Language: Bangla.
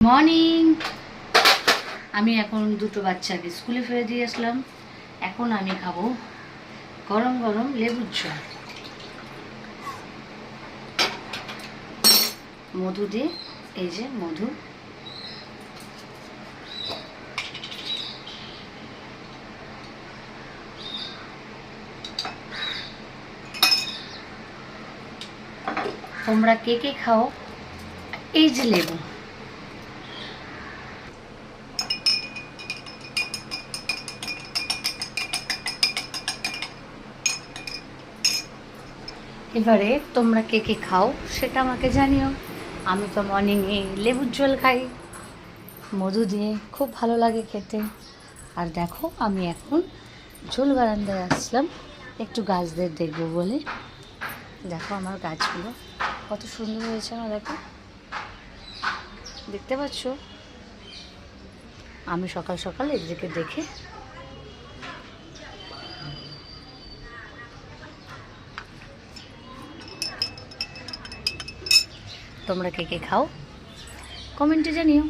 মর্নিং। আমি এখন দুটো বাচ্চাকে স্কুলে ফেলে দিয়ে আসলাম। এখন আমি খাবো গরম গরম লেবুর চা, মধু দিয়ে। এই যে মধু, তোমরা কে কে খাও? এই যে লেবু, এবারে তোমরা কে কে খাও সেটা আমাকে জানিও। আমি তো মর্নিংয়ে লেবুর জল খাই মধু দিয়ে, খুব ভালো লাগে খেতে। আর দেখো আমি এখন ঝোল বারান্দায় আসলাম একটু গাছদের দেখবো বলে। দেখো আমার গাছগুলো কত সুন্দর হয়েছে না, দেখো, দেখতে পাচ্ছ? আমি সকাল সকাল এদিকে দেখে তোমরা কে কে খাও কমেন্টে জানিও।